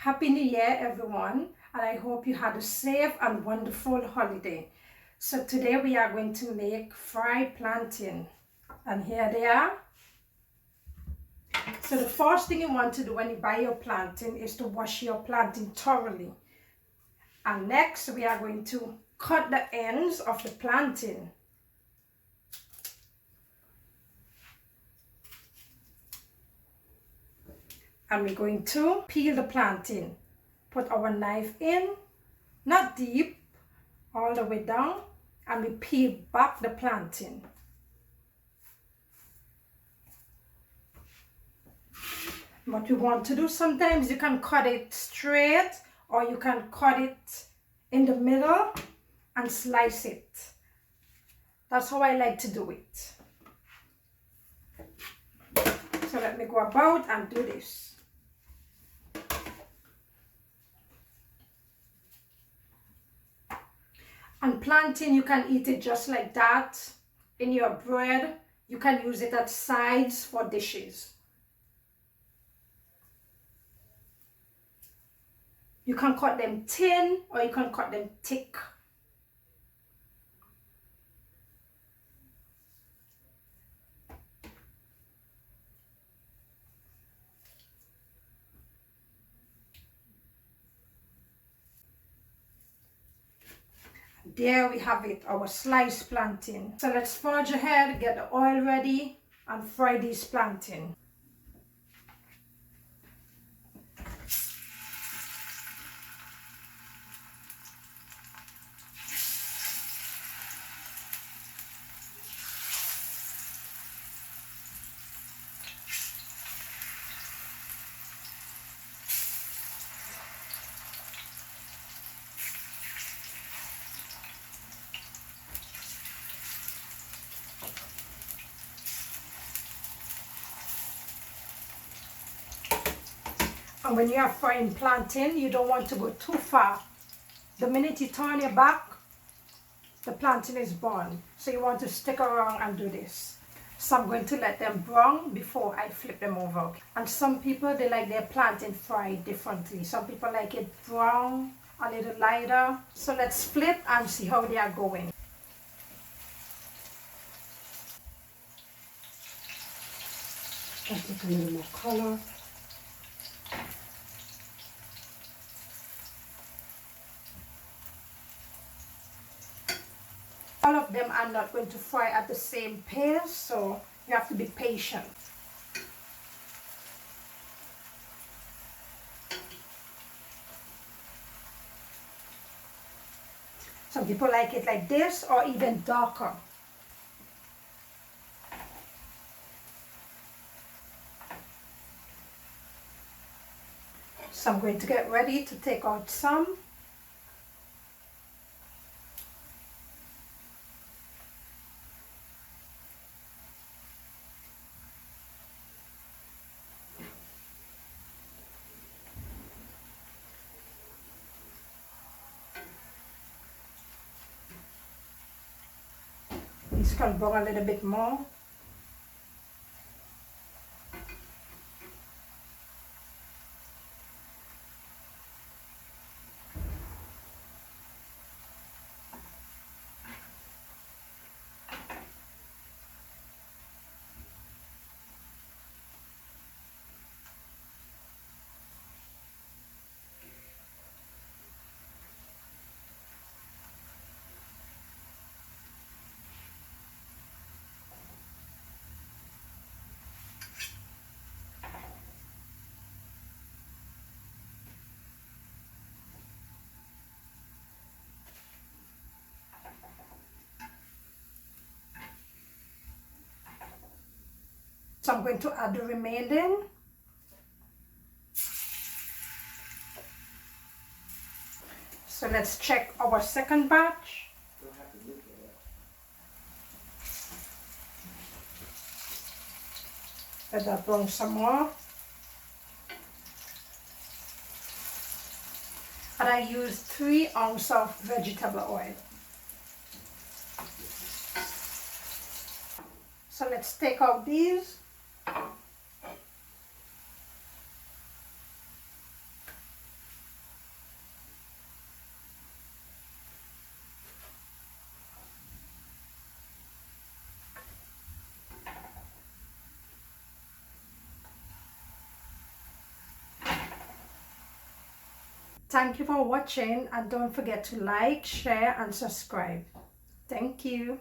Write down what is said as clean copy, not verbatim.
Happy New Year, everyone, and I hope you had a safe and wonderful holiday. So today we are going to make fried plantain, and here they are. So the first thing you want to do when you buy your plantain is to wash your plantain thoroughly. And next we are going to cut the ends of the plantain. And we're going to peel the plantain. Put our knife in, not deep, all the way down, and we peel back the plantain. What you want to do, sometimes you can cut it straight or you can cut it in the middle and slice it. That's how I like to do it. So let me go about and do this. And plantain, you can eat it just like that in your bread. You can use it as sides for dishes. You can cut them thin or you can cut them thick. There we have it, our sliced plantain. So let's forge ahead, get the oil ready, and fry these plantain. And when you are frying plantain, you don't want to go too far. The minute you turn your back, the plantain is burned. So you want to stick around and do this. So I'm going to let them brown before I flip them over. And some people, they like their plantain fried differently. Some people like it brown, a little lighter. So let's flip and see how they are going. I'll take a little more color. All of them are not going to fry at the same pace, so you have to be patient. Some people like it like this or even darker. So I'm going to get ready to take out some. These can burn a little bit more. So I'm going to add the remaining. So let's check our second batch. Let that burn some more. And I used 3 ounces of vegetable oil. So let's take out these. Thank you for watching, and don't forget to like, share and subscribe. Thank you.